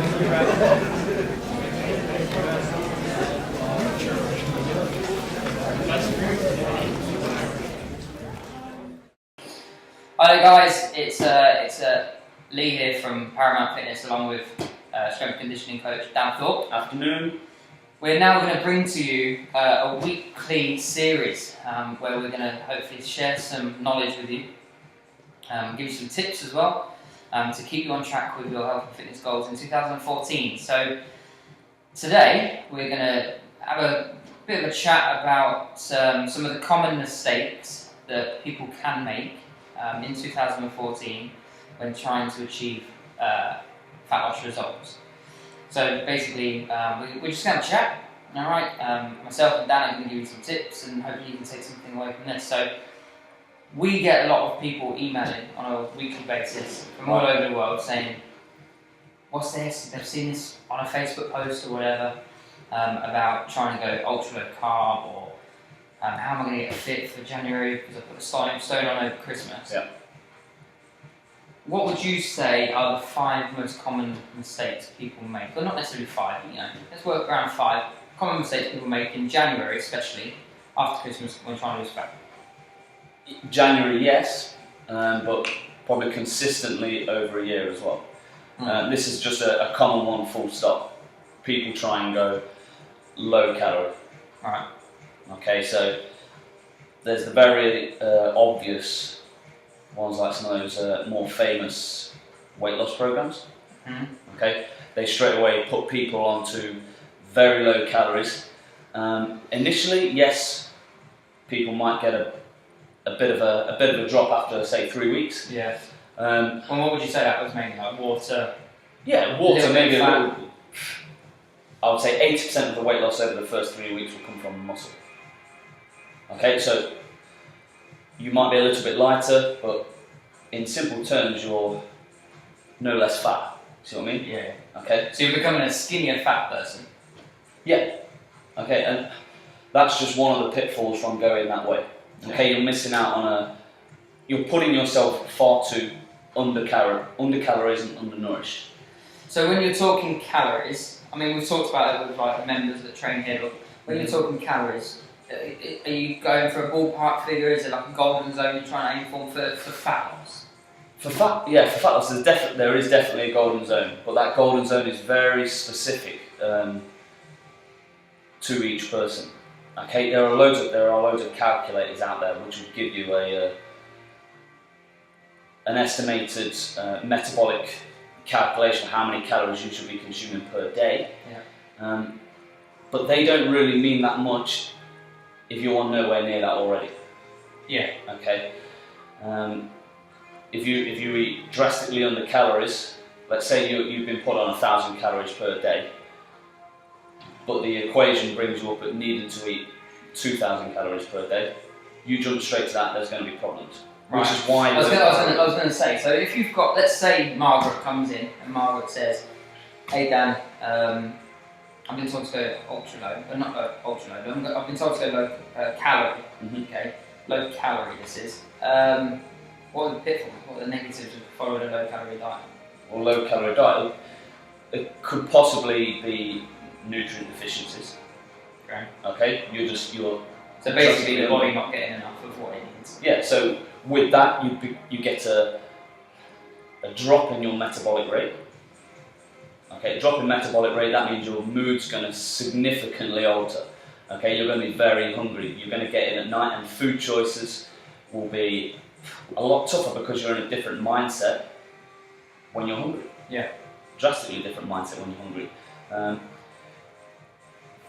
Hi guys, it's Lee here from Paramount Fitness along with strength conditioning coach Dan Thorpe. Afternoon. We're now going to bring to you a weekly series where we're going to hopefully share some knowledge with you, give you some tips as well to keep you on track with your health and fitness goals in 2014. So today we're going to have a bit of a chat about some of the common mistakes that people can make in 2014 when trying to achieve fat loss results. So basically, we're just going to chat, alright? Myself and Dan are going to give you some tips and hopefully you can take something away from this. So we get a lot of people emailing on a weekly basis from all over the world saying, what's this? They've seen this on a Facebook post or whatever about trying to go ultra low carb, or how am I going to get fit for January because I put a stone on over Christmas. Yeah. What would you say are the 5 most common mistakes people make? Well, not necessarily 5, but let's work around 5 common mistakes people make in January, especially after Christmas when trying to lose fat. January, yes, but probably consistently over a year as well. This is just a common one, full stop. People try and go low calorie. Alright. Okay, so there's the very obvious ones, like some of those more famous weight loss programs. Okay, they straight away put people onto very low calories. Initially, yes, people might get a bit of a drop after, say, 3 weeks. Yeah. Well, what would you say that was mainly, like water? Yeah, water, maybe a little. I would say 80% of the weight loss over the first 3 weeks will come from muscle. Okay, so you might be a little bit lighter, but in simple terms, you're no less fat. See what I mean? Yeah. Okay. So you're becoming a skinnier fat person. Yeah. Okay, and that's just one of the pitfalls from going that way. Okay, you're missing out on you're putting yourself far too under calories and undernourished. So when you're talking calories, I mean we've talked about it with like the members that train here, but when you're talking calories, are you going for a ballpark figure? Is it like a golden zone you're trying to aim for fat loss? For fat loss, there is definitely a golden zone, but that golden zone is very specific to each person. Okay, there are loads of calculators out there which would give you an estimated metabolic calculation of how many calories you should be consuming per day. Yeah. But they don't really mean that much if you're nowhere near that already. Yeah. Okay. If you eat drastically under calories, let's say you've been put on 1,000 calories per day, but the equation brings you up at needing to eat 2,000 calories per day, you jump straight to that, there's going to be problems. Right. Which is why I was going to say, so if you've got, let's say Margaret comes in and Margaret says, hey Dan, I've been told to go ultra low, but not ultra low, but I've been told to go low calorie, okay, low calorie this is. What are the pitfalls, what are the negatives of following a low calorie diet? Well, low calorie diet, it could possibly be nutrient deficiencies. Okay, you're so basically the body not getting enough of what it needs. Yeah, so with that you get a drop in your metabolic rate. Okay, drop in metabolic rate, that means your mood's going to significantly alter. Okay, you're going to be very hungry, you're going to get in at night, and food choices will be a lot tougher because you're in a different mindset when you're hungry. Yeah. Drastically different mindset when you're hungry.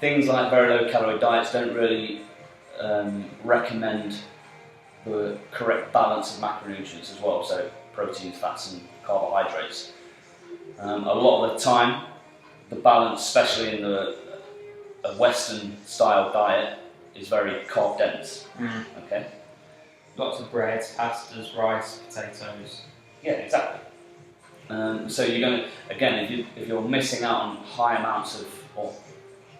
Things like very low calorie diets don't really recommend the correct balance of macronutrients as well, so proteins, fats and carbohydrates. A lot of the time, the balance, especially in a Western style diet, is very carb dense. Okay. Lots of breads, pastas, rice, potatoes. Yeah, exactly. So you're going to, again, if you're missing out on high amounts of, or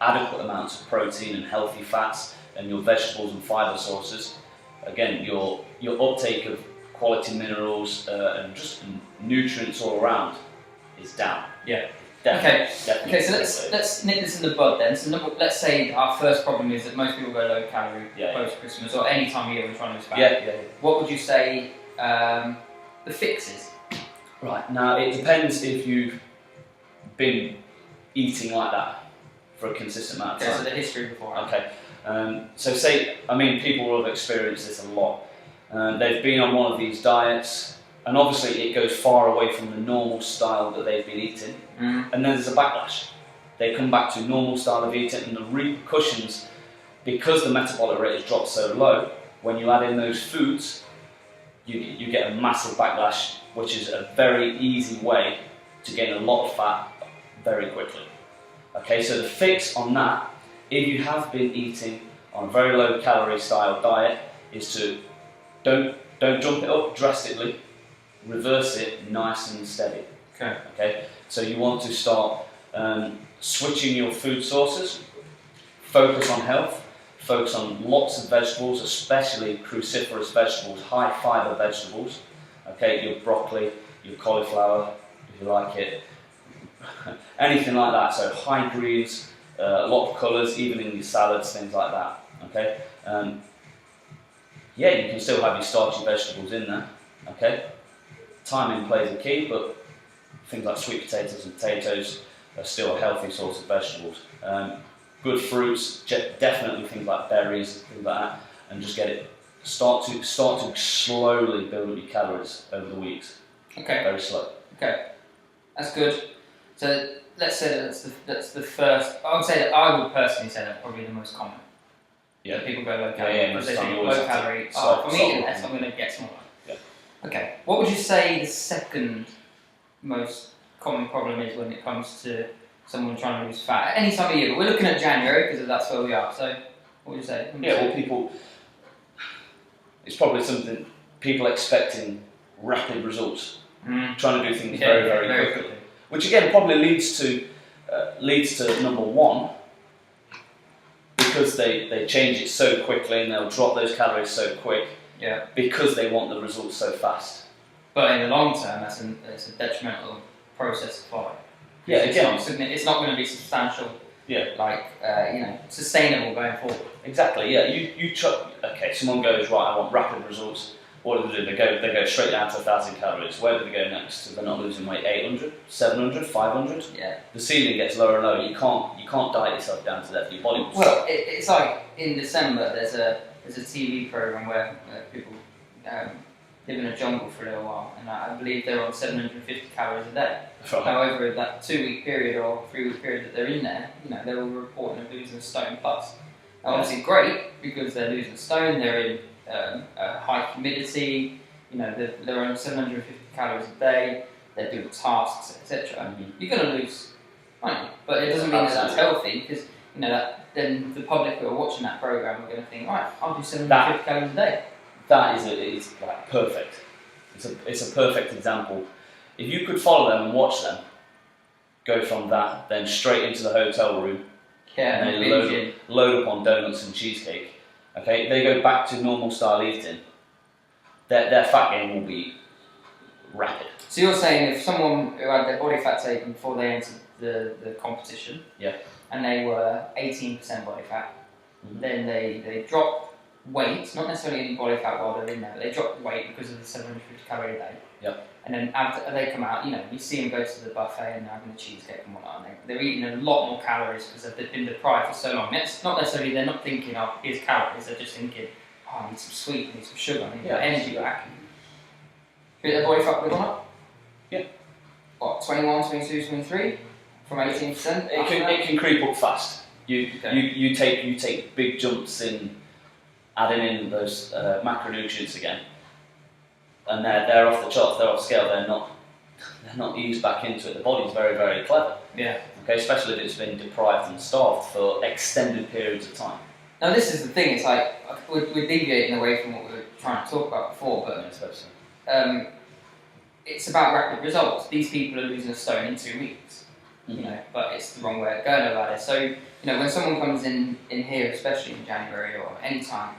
adequate amounts of protein and healthy fats, and your vegetables and fibre sources, again, your uptake of quality minerals and just nutrients all around is down. Yeah. Definitely. Okay, so let's nip this in the bud then. So let's say our first problem is that most people go low calorie post Christmas or any time of year when trying to lose fat. Yeah. What would you say the fix is? Right, now it depends if you've been eating like that for a consistent amount of time. Okay, so the history before. Okay, people will have experienced this a lot. They've been on one of these diets, and obviously it goes far away from the normal style that they've been eating, and then there's a backlash. They come back to normal style of eating, and the repercussions, because the metabolic rate has dropped so low, when you add in those foods, you get a massive backlash, which is a very easy way to gain a lot of fat very quickly. Okay, so the fix on that, if you have been eating on a very low calorie style diet, is to don't jump it up drastically, reverse it nice and steady. Okay, so you want to start switching your food sources, focus on health, focus on lots of vegetables, especially cruciferous vegetables, high fibre vegetables. Okay, your broccoli, your cauliflower, if you like it, anything like that. So high greens, a lot of colours, even in your salads, things like that. Okay, you can still have your starchy vegetables in there. Okay, timing plays a key, but things like sweet potatoes and potatoes are still a healthy source of vegetables. Good fruits, definitely things like berries, things like that, and just start to slowly build up your calories over the weeks. Okay. Very slow. Okay, that's good. So let's say that's the first. I would personally say that's probably the most common. Yeah. That people go low calorie because they think low calorie. If I'm eating less, I'm going to get smaller. Yeah. Okay. What would you say the second most common problem is when it comes to someone trying to lose fat at any time of year? But we're looking at January because that's where we are. So what would you say? It's probably something people expecting rapid results, trying to do things very, very quickly. Which again probably leads to number one, because they change it so quickly and they'll drop those calories so quick. Yeah. Because they want the results so fast. But in the long term, that's a detrimental process to follow. Yeah. It's not going to be substantial. Yeah. Sustainable going forward. Exactly. Yeah. Someone goes, right, I want rapid results. What do? They go straight down to 1,000 calories. Where do they go next? If they're not losing weight, 800, 700, 500. Yeah. The ceiling gets lower and lower. You can't diet yourself down to that. Your body will stop. It's like in December. There's a TV program where people live in a jungle for a little while, and I believe they're on 750 calories a day. Right. However, that 2-week period or 3-week period that they're in there, they were reporting of losing a stone plus. Obviously, great because they're losing stone. They're in high humidity. They're on 750 calories a day. They're doing tasks, etc. You're going to lose money, but it doesn't mean that that's healthy because then the public who are watching that program are going to think, right, I'll do 750 calories a day. That is like perfect. It's a perfect example. If you could follow them and watch them, go from that, then straight into the hotel room, and then load up on donuts and cheesecake. Okay, they go back to normal style eating. Their fat gain will be rapid. So you're saying if someone who had their body fat taken before they entered the competition, and they were 18% body fat, then they drop weight, not necessarily any body fat while they're in there, but they drop weight because of the 750 calorie a day. Yep. And then after they come out, you see them go to the buffet and they're having a cheesecake and whatnot, and they're eating a lot more calories because they've been deprived for so long. It's not necessarily, they're not thinking, oh, here's calories, they're just thinking, oh, I need some sweet, I need some sugar, I need my energy back. Their body fat gone up? Yeah. What, 21, 22, 23? From 18%? It can creep up fast. You take big jumps in adding in those macronutrients again, and they're off the charts. They're off scale. They're not eased back into it. The body's very, very clever. Yeah. Okay, especially if it's been deprived and starved for extended periods of time. Now this is the thing. It's like we're deviating away from what we were trying to talk about before, but it's about rapid results. These people are losing a stone in 2 weeks. But it's the wrong way of going about it. So when someone comes in here, especially in January or any time,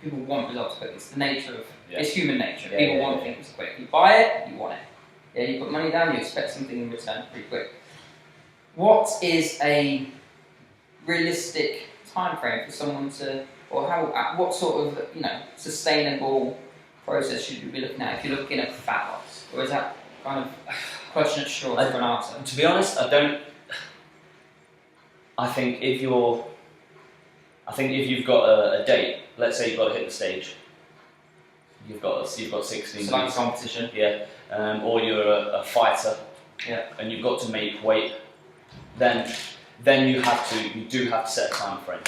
people want results quick. It's the nature of it's human nature. People want things quick. You buy it, you want it. Yeah, you put money down, you expect something in return pretty quick. What is a realistic time frame for someone to, or what sort of sustainable process should we be looking at if you're looking at fat loss, or is that kind of question at straw for an answer? To be honest, I don't. I think if you've got a date, let's say you've got to hit the stage, you've got 16 So like weeks, competition. yeah, or you're a fighter, Yeah. and you've got to make weight, then you do have to set a time frame,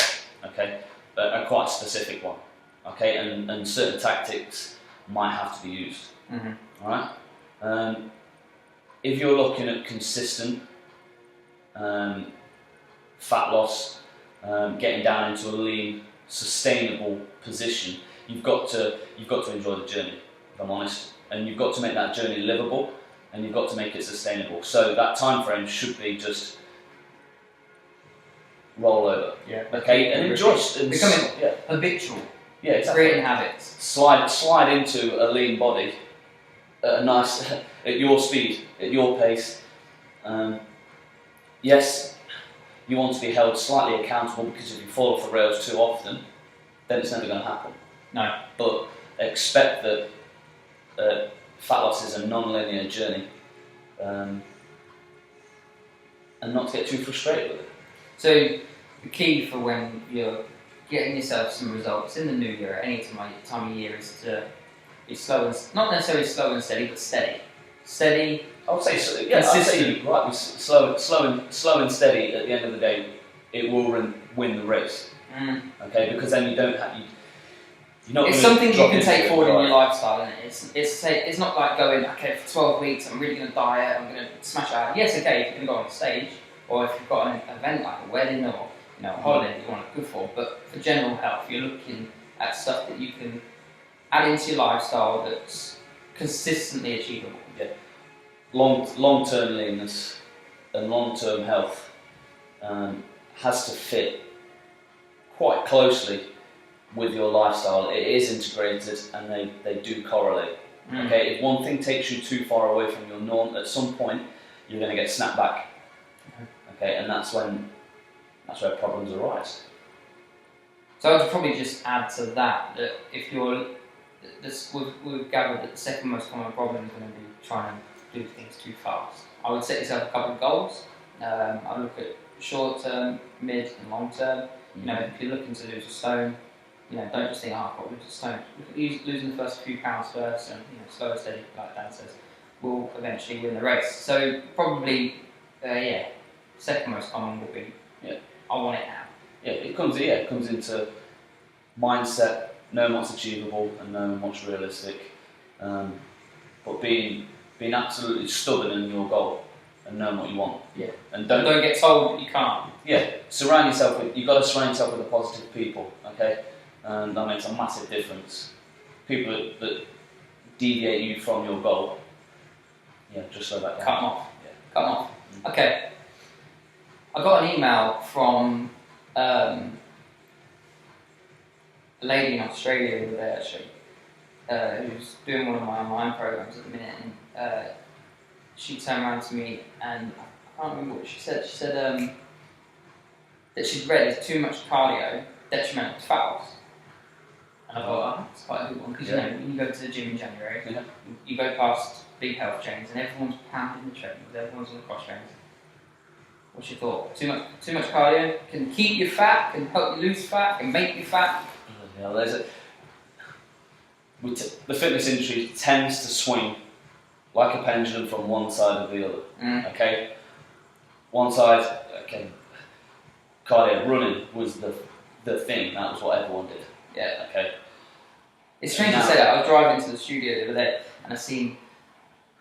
okay, a quite specific one, okay, and certain tactics might have to be used. Mm-hmm. All right. If you're looking at consistent fat loss, getting down into a lean, sustainable position, you've got to enjoy the journey, if I'm honest, and you've got to make that journey livable, and you've got to make it sustainable. So that time frame should be just roll over, okay, and enjoy becoming habitual. Yeah, exactly. Creating habits. Slide into a lean body at a nice at your speed, at your pace. Yes, you want to be held slightly accountable, because if you fall off the rails too often, then it's never going to happen. No. But expect that fat loss is a non-linear journey, and not to get too frustrated with it. So the key for when you're getting yourself some results in the new year, at any time of year, is to be slow and not necessarily slow and steady, but steady. Steady. I would say so. Yeah, I'd say right. Slow and steady. At the end of the day, it will win the race. Okay, because then you don't have you're not. It's something you can take forward in your lifestyle, isn't it? It's not like going, okay, for 12 weeks I'm really going to diet, I'm going to smash out. Yes, okay, if you're going to go on stage, or if you've got an event like a wedding or a holiday that you want to go for, but for general health, you're looking at stuff that you can add into your lifestyle that's consistently achievable. Yeah. Long-term leanness and long-term health has to fit quite closely with your lifestyle. It is integrated, and they do correlate. Okay, if one thing takes you too far away from your norm, at some point you're going to get snapped back. Okay, and that's where problems arise. So I'd probably just add to that if we've gathered that the second most common problem is going to be trying to do things too fast. I would set yourself a couple of goals. I look at short term, mid and long term. If you're looking to lose a stone, don't just think, I've got to lose a stone. Look at losing the first few pounds first, and slow and steady, like Dan says, will eventually win the race. So probably, second most common will be, I want it now. Yeah, it comes into mindset, knowing what's achievable and knowing what's realistic, but being absolutely stubborn in your goal and knowing what you want. Yeah. And don't get told that you can't. Yeah. You've got to surround yourself with the positive people, okay? And that makes a massive difference. People that deviate you from your goal, just slow that down. Cut them off. Yeah. Cut them off. Okay. I got an email from a lady in Australia the other day, actually, who's doing one of my online programs at the minute, and she turned around to me, and I can't remember what she said. She said that she'd read there's too much cardio detrimental to fat loss. And I thought, that's quite a good one, because when you go to the gym in January, you go past big health chains, and everyone's pounding the treadmills, everyone's on the cross trainers. What's your thought? Too much cardio can keep you fat, can help you lose fat, can make you fat. The fitness industry tends to swing like a pendulum from one side or the other. Okay, one side, cardio, running was the thing. That was what everyone did. Yeah. Okay. It's strange to say that. I was driving to the studio the other day, and I seen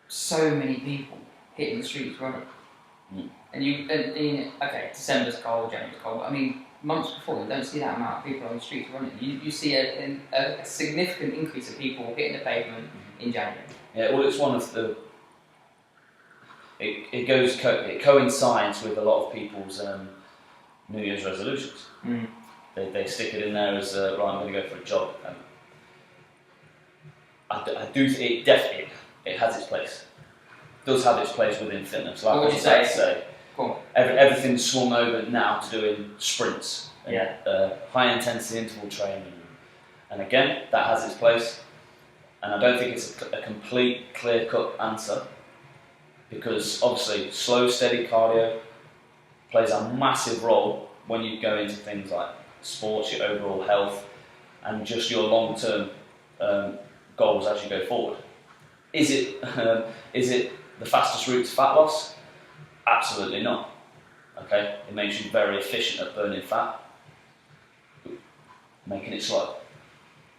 so many people hitting the streets running. And December's cold, January's cold, but months before, you don't see that amount of people on the streets running. You see a significant increase of people hitting the pavement in January. Yeah, well, it's one of the. It coincides with a lot of people's New Year's resolutions. They stick it in there as right, I'm going to go for a jog. I do think it has its place. It does have its place within fitness. Like what would you say? Go on. everything's swung over now to doing sprints, Yeah. high intensity interval training, and again that has its place. And I don't think it's a complete clear-cut answer, because obviously slow, steady cardio plays a massive role when you go into things like sports, your overall health, and just your long-term goals as you go forward. Is it the fastest route to fat loss? Absolutely not. Okay, it makes you very efficient at burning fat, making it slow.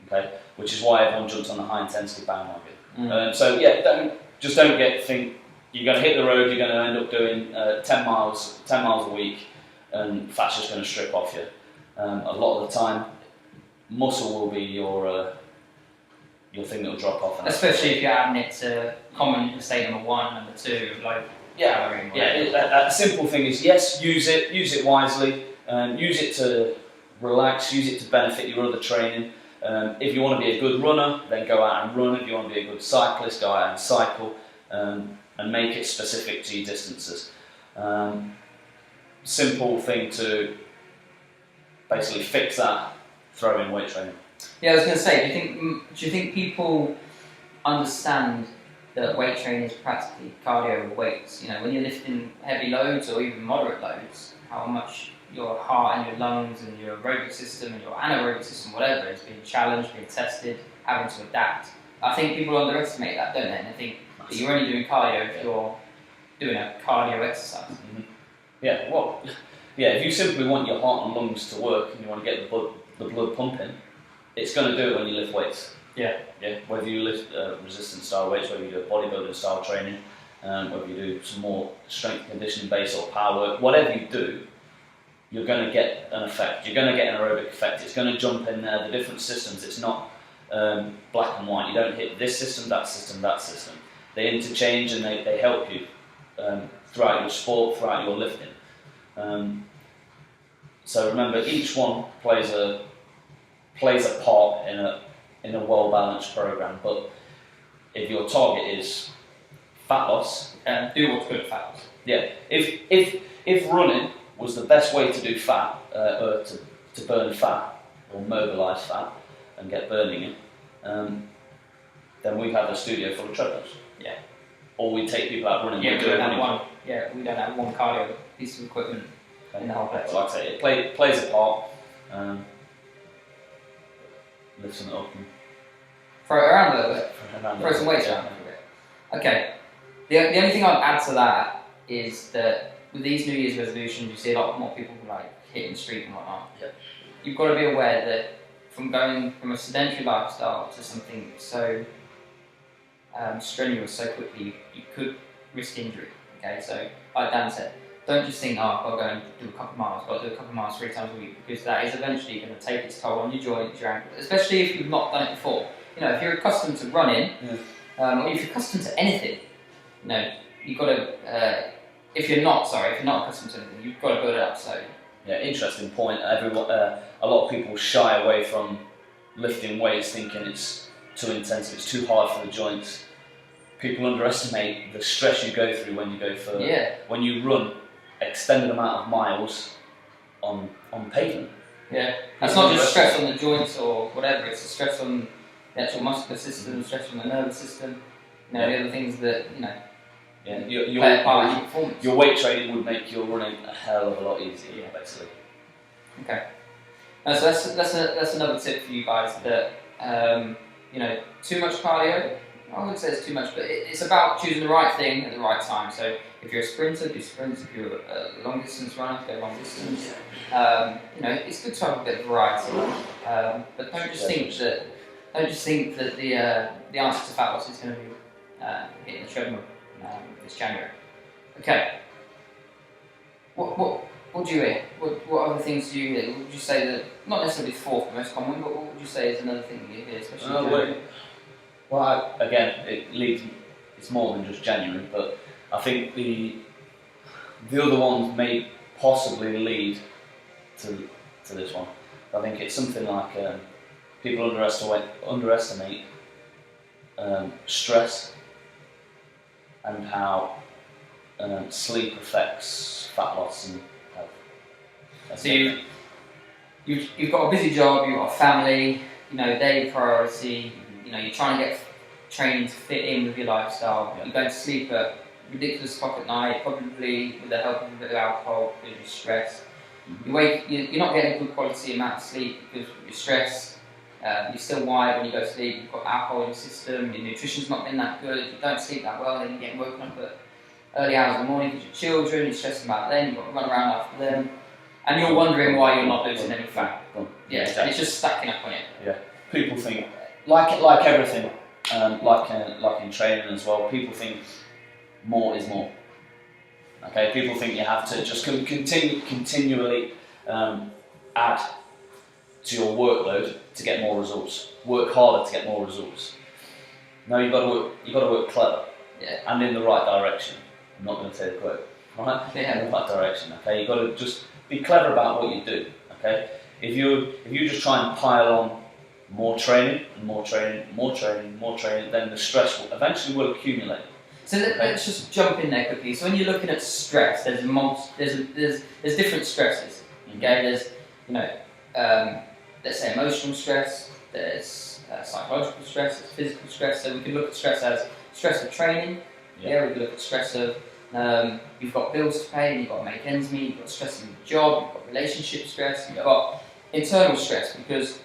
Okay, which is why everyone jumps on the high intensity bandwagon. So yeah, don't think you're going to hit the road, you're going to end up doing 10 miles a week, and fat's just going to strip off you. A lot of the time, muscle will be your thing that will drop off. Especially if you're adding it to common mistake number 1, number 2, like calorie. A simple thing is, yes, use it wisely, use it to relax, use it to benefit your other training. If you want to be a good runner, then go out and run. If you want to be a good cyclist, go out and cycle, and make it specific to your distances. Simple thing to basically fix that, throw in weight training. Yeah, I was going to say, do you think people understand that weight training is practically cardio with weights? You know, when you're lifting heavy loads or even moderate loads, how much your heart and your lungs and your aerobic system and your anaerobic system, whatever, is being challenged, being tested, having to adapt. I think people underestimate that, don't they? And they think that you're only doing cardio if you're doing a cardio exercise. Mm-hmm. Yeah, well, yeah, if you simply want your heart and lungs to work and you want to get the blood pumping, it's going to do it when you lift weights. Yeah. Yeah. Whether you lift resistance style weights, whether you do bodybuilding style training, whether you do some more strength conditioning based or power work, whatever you do, you're going to get an effect. You're going to get an aerobic effect. It's going to jump in there. The different systems. It's not black and white. You don't hit this system, that system, that system. They interchange and they help you throughout your sport, throughout your lifting. So remember, each one plays a part in a well-balanced program. But if your target is fat loss, do what's good at fat loss. Yeah. If running was the best way to do fat, or to burn fat or mobilise fat and get burning it, then we'd have a studio full of treadmills. Yeah. Or we take people out running. Yeah, we don't have one cardio piece of equipment in the whole place. Like I say, it plays a part. Lifting it up and throw it around a little bit. Throw some weights around a little bit. Okay. The only thing I'd add to that is that with these New Year's resolutions, you see a lot more people like hitting the street and whatnot. Yep. You've got to be aware that from going from a sedentary lifestyle to something so strenuous so quickly, you could risk injury. Okay, so like Dan said, don't just think, I've got to go and do a couple of miles, I've got to do a couple of miles 3 times a week, because that is eventually going to take its toll on your joints, your ankles, especially if you've not done it before. You know, if you're accustomed to running, or if you're accustomed to anything, you know, you've got to, if you're not accustomed to anything, you've got to build it up slowly. Yeah, interesting point. Everyone, a lot of people shy away from lifting weights thinking it's too intensive, it's too hard for the joints. People underestimate the stress you go through when you go for when you run extended amount of miles on pavement. Yeah, it's not just stress on the joints or whatever, it's the stress on the actual muscular system, stress on the nervous system, you know, the other things that, you know, play a part in your performance. Your weight training would make your running a hell of a lot easier, basically. Okay. So that's another tip for you guys, that, you know, too much cardio, I wouldn't say it's too much, but it's about choosing the right thing at the right time. So if you're a sprinter, do sprints. If you're a long distance runner, go long distance. You know, it's good to have a bit of variety. But don't just think that the answer to fat loss is going to be hitting the treadmill this January. Okay. What do you hear? What other things do you hear? Would you say that, not necessarily the fourth most common, but what would you say is another thing that you hear, especially in January? Well, again, it's more than just January, but I think the other ones may possibly lead to this one. I think it's something like people underestimate stress and how sleep affects fat loss and health. So you've got a busy job, you've got a family, you know, they're your priority, you know, you're trying to get training to fit in with your lifestyle, you're going to sleep at ridiculous o'clock at night, probably with the help of a bit of alcohol because you're stressed. You're not getting a good quality amount of sleep because you're stressed, you're still wired when you go to sleep, you've got alcohol in your system, your nutrition's not been that good, you don't sleep that well, then you're getting woken up at early hours in the morning because you're children, you're stressing about them, you've got to run around after them, and you're wondering why you're not losing any fat. Yeah, exactly. It's just stacking up on it. Yeah, people think, like everything, like in training as well, people think more is more. Okay, people think you have to just continually add to your workload to get more results. Work harder to get more results. No, you've got to work clever. Yeah. And in the right direction. I'm not going to say the quote. Right? Yeah. In the right direction. Okay, you've got to just be clever about what you do. Okay, if you just try and pile on more training and more training, then the stress will eventually accumulate. So let's just jump in there quickly. So when you're looking at stress, there's different stresses. Okay, there's let's say emotional stress, there's psychological stress, there's physical stress. So we can look at stress as stress of training. Yeah, we can look at stress of you've got bills to pay and you've got to make ends meet. You've got stress in your job. You've got relationship stress. You've got internal stress because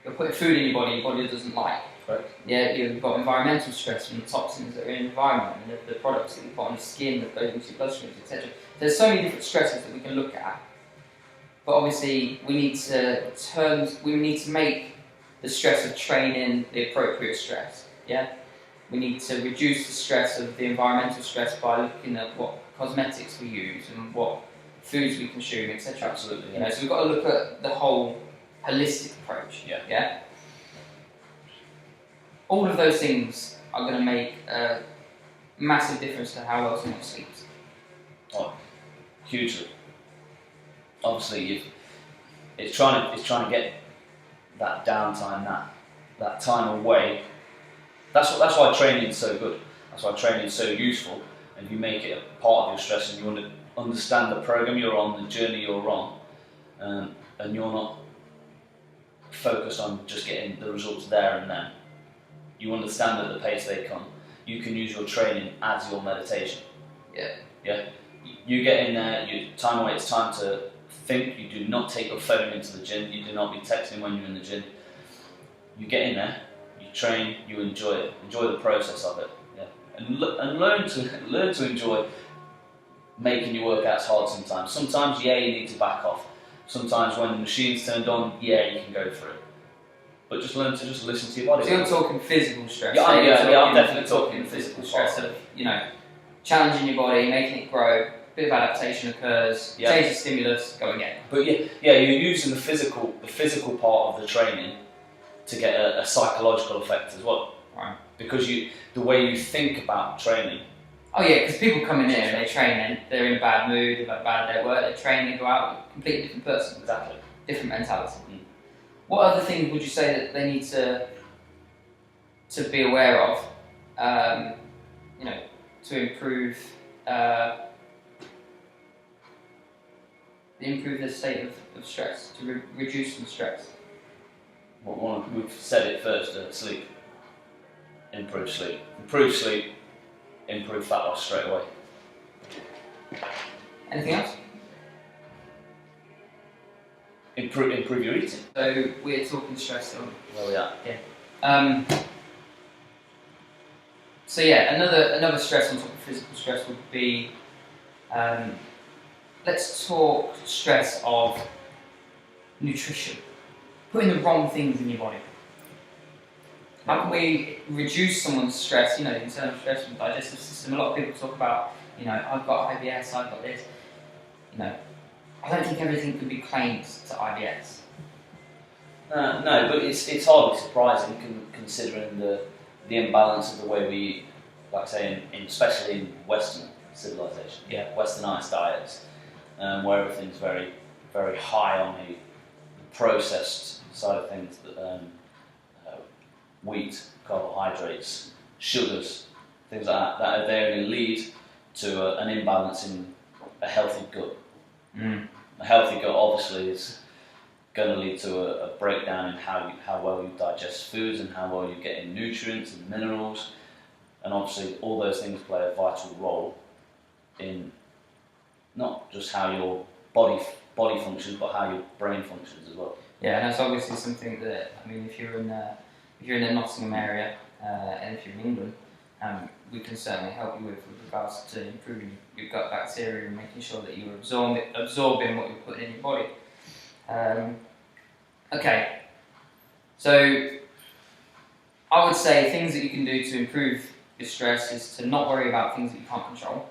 you're putting food in your body doesn't like. Correct. Yeah, you've got environmental stress from the toxins that are in the environment and the products that you put on your skin that goes into your bloodstream, etc. There's so many different stresses that we can look at. But obviously, we need to make the stress of training the appropriate stress. Yeah, we need to reduce the stress of the environmental stress by looking at what cosmetics we use and what foods we consume, etc. Absolutely. You know, so we've got to look at the whole holistic approach. Yeah. All of those things are going to make a massive difference to how well someone sleeps. Oh, hugely. Obviously, it's trying to get that downtime, that time away. That's why training is so good. That's why training is so useful. And you make it a part of your stress, and you understand the program you're on, the journey you're on, and you're not focused on just getting the results there and then. You understand at the pace they come. You can use your training as your meditation. Yeah. You get in there. You time away. It's time to think. You do not take your phone into the gym. You do not be texting when you're in the gym. You get in there. You train. You enjoy it. Enjoy the process of it. Yeah. And learn to enjoy making your workouts hard. Sometimes, you need to back off. Sometimes when the machine's turned on, you can go for it. But just learn to just listen to your body. So you're talking physical stress. Yeah, I'm definitely talking physical stress of challenging your body, making it grow. A bit of adaptation occurs. Change the stimulus. Go again. But you're using the physical part of the training to get a psychological effect as well. Right. Because the way you think about training. Oh yeah, because people come in there and they train and they're in a bad mood, they've had a bad day at work, they train and go out a completely different person. Exactly. Different mentality. What other things would you say that they need to be aware of, to improve the state of stress, to reduce some stress? Well, we've said it first, sleep. Improve sleep. Improve sleep, improve fat loss straight away. Anything else? Improve your eating. So we're talking stress still. Well, yeah. Yeah. So yeah, another stress on top of physical stress would be, let's talk stress of nutrition. Putting the wrong things in your body. How can we reduce someone's stress, internal stress from the digestive system? A lot of people talk about, I've got IBS, I've got this. I don't think everything can be claimed to IBS. No, but it's hardly surprising considering the imbalance of the way we eat, like I say, especially in Western civilization. Yeah. Westernized diets, where everything's very, very high on the processed side of things. Wheat, carbohydrates, sugars, things like that. They only lead to an imbalance in a healthy gut. Mm. A healthy gut obviously is going to lead to a breakdown in how well you digest foods and how well you get in nutrients and minerals, and obviously all those things play a vital role in not just how your body functions, but how your brain functions as well. Yeah, and that's obviously something that, I mean, if you're in the Nottingham area and if you're in England, we can certainly help you with regards to improving your gut bacteria and making sure that you're absorbing what you're putting in your body. Okay, so I would say things that you can do to improve your stress is to not worry about things that you can't control.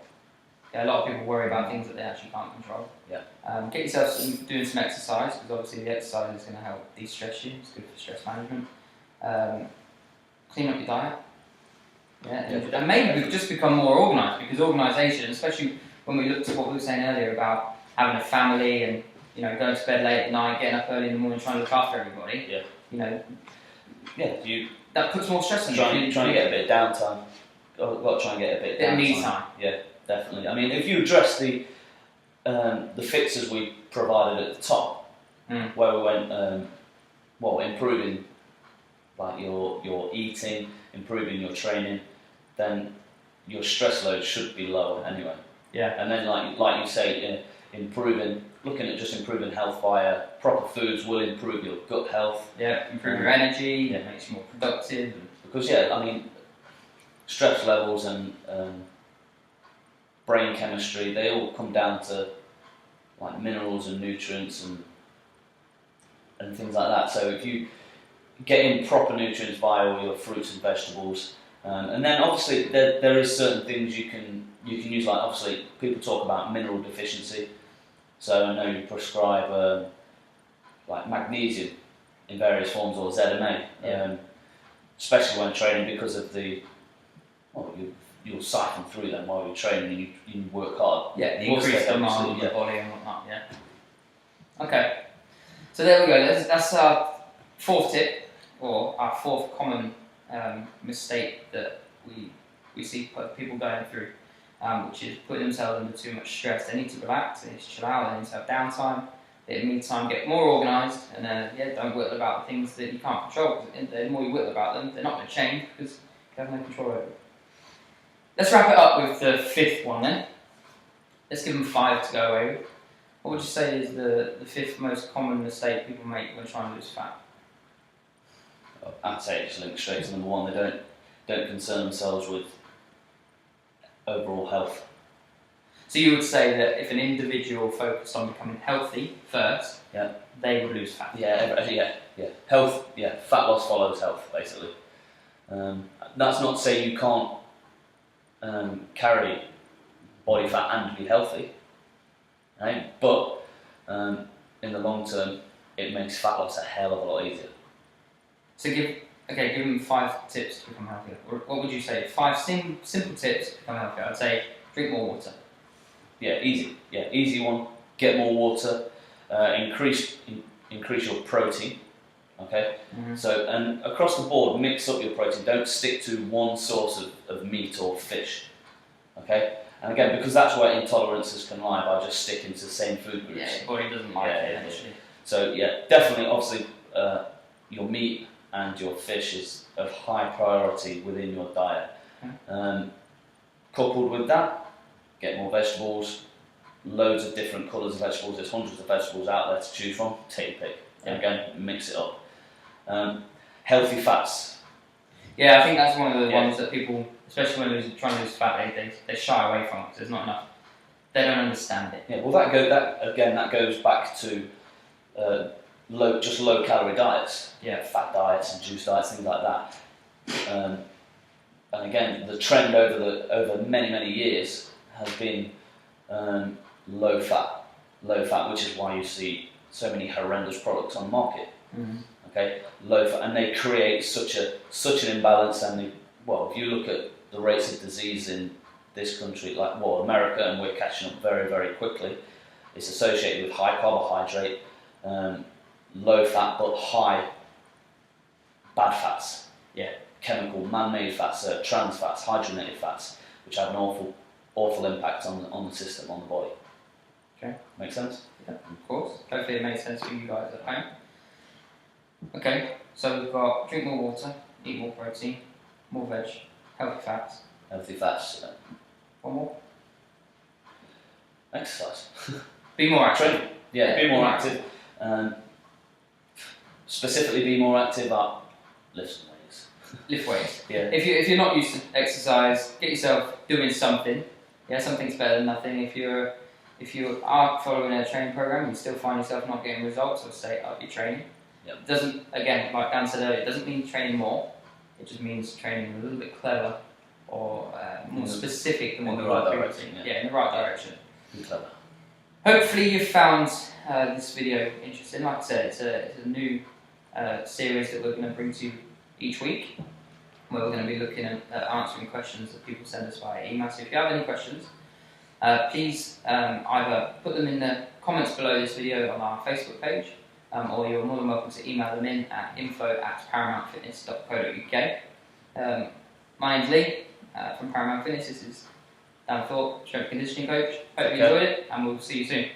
Yeah, a lot of people worry about things that they actually can't control. Yeah. Get yourself doing some exercise, because obviously the exercise is going to help de-stress you. It's good for stress management. Clean up your diet. Yeah. And maybe we've just become more organised, because organisation, especially when we looked at what we were saying earlier about having a family and going to bed late at night, getting up early in the morning, trying to look after everybody. Yeah. That puts more stress on you. Trying to get a bit of downtime. I've got to try and get a bit of me time. Yeah, definitely. I mean, if you address the fixes we provided at the top, where we went, improving like your eating, improving your training, then your stress load should be lower anyway. Yeah. And then like you say, looking at just improving health via proper foods will improve your gut health. Yeah, improve your energy, it makes you more productive. Because I mean, stress levels and brain chemistry, they all come down to like minerals and nutrients and things like that. So if you get in proper nutrients via all your fruits and vegetables, and then obviously there is certain things you can use, like obviously people talk about mineral deficiency. So I know you prescribe like magnesium in various forms, or ZMA, especially when training, because of you'll siphon through them while you're training and you work hard. Yeah, increase demand on the body and whatnot. Yeah. Okay, so there we go. That's our fourth tip, or our fourth common mistake that we see people going through. Which is putting themselves under too much stress. They need to relax, they need to chill out, they need to have downtime, they need time to get more organised, and don't whittle about the things that you can't control, because the more you whittle about them, they're not going to change because you have no control over it. Let's wrap it up with the fifth one then. Let's give them 5 to go away with. What would you say is the fifth most common mistake people make when trying to lose fat? I'd say it's linked straight to number one. They don't concern themselves with overall health. So you would say that if an individual focused on becoming healthy first, they would lose fat. Yeah. Health. Yeah, fat loss follows health, basically. That's not to say you can't carry body fat and be healthy, right? But in the long term, it makes fat loss a hell of a lot easier. So give them 5 tips to become healthier. What would you say? 5 simple tips to become healthier. I'd say drink more water. Yeah, easy. Yeah, easy one. Get more water. Increase your protein. Okay. Mm-hmm. So, and across the board, mix up your protein. Don't stick to one source of meat or fish. Okay. And again, because that's where intolerances can lie, by just sticking to the same food groups. Yeah, your body doesn't like it actually. So definitely, obviously, your meat and your fish is of high priority within your diet. Coupled with that, get more vegetables, loads of different colours of vegetables. There's hundreds of vegetables out there to choose from. Take your pick. And again, mix it up. Healthy fats. Yeah, I think that's one of the ones that people, especially when they're trying to lose fat, they shy away from because there's not enough. They don't understand it. Yeah, well, that goes back to low calorie diets. Yeah, fat diets and juice diets, things like that. And again, the trend over many years has been low fat, which is why you see so many horrendous products on the market. Mm-hmm. Okay, low fat, and they create such an imbalance. And if you look at the rates of disease in this country, like America, and we're catching up very, very quickly. It's associated with high carbohydrate, low fat but high bad fats. Yeah, chemical man-made fats, trans fats, hydrogenated fats, which have an awful awful impact on the system, on the body. Okay. Make sense? Yeah, of course. Hopefully it makes sense for you guys at home. Okay, so we've got drink more water, eat more protein, more veg, healthy fats. Healthy fats. One more. Exercise. Be more active. Training. Yeah, be more active. Specifically, be more active at lifts and weights. Lift weights. Yeah. If you're not used to exercise, get yourself doing something. Yeah, something's better than nothing. If you are following a training program, you still find yourself not getting results, or stay up your training. Yep. It doesn't, again, like Dan said earlier, it doesn't mean training more. It just means training a little bit clever or more specific than what in the we right were direction. previously. Yeah, in the right direction. Be clever. Hopefully you've found this video interesting. Like I said, it's a new series that we're going to bring to you each week, where we're going to be looking at answering questions that people send us via email. So if you have any questions, please either put them in the comments below this video on our Facebook page, or you're more than welcome to email them in at info@paramountfitness.co.uk. My name's Lee from Paramount Fitness. This is Dan Thorpe, strength conditioning coach. Hope you enjoyed it, and we'll see you soon.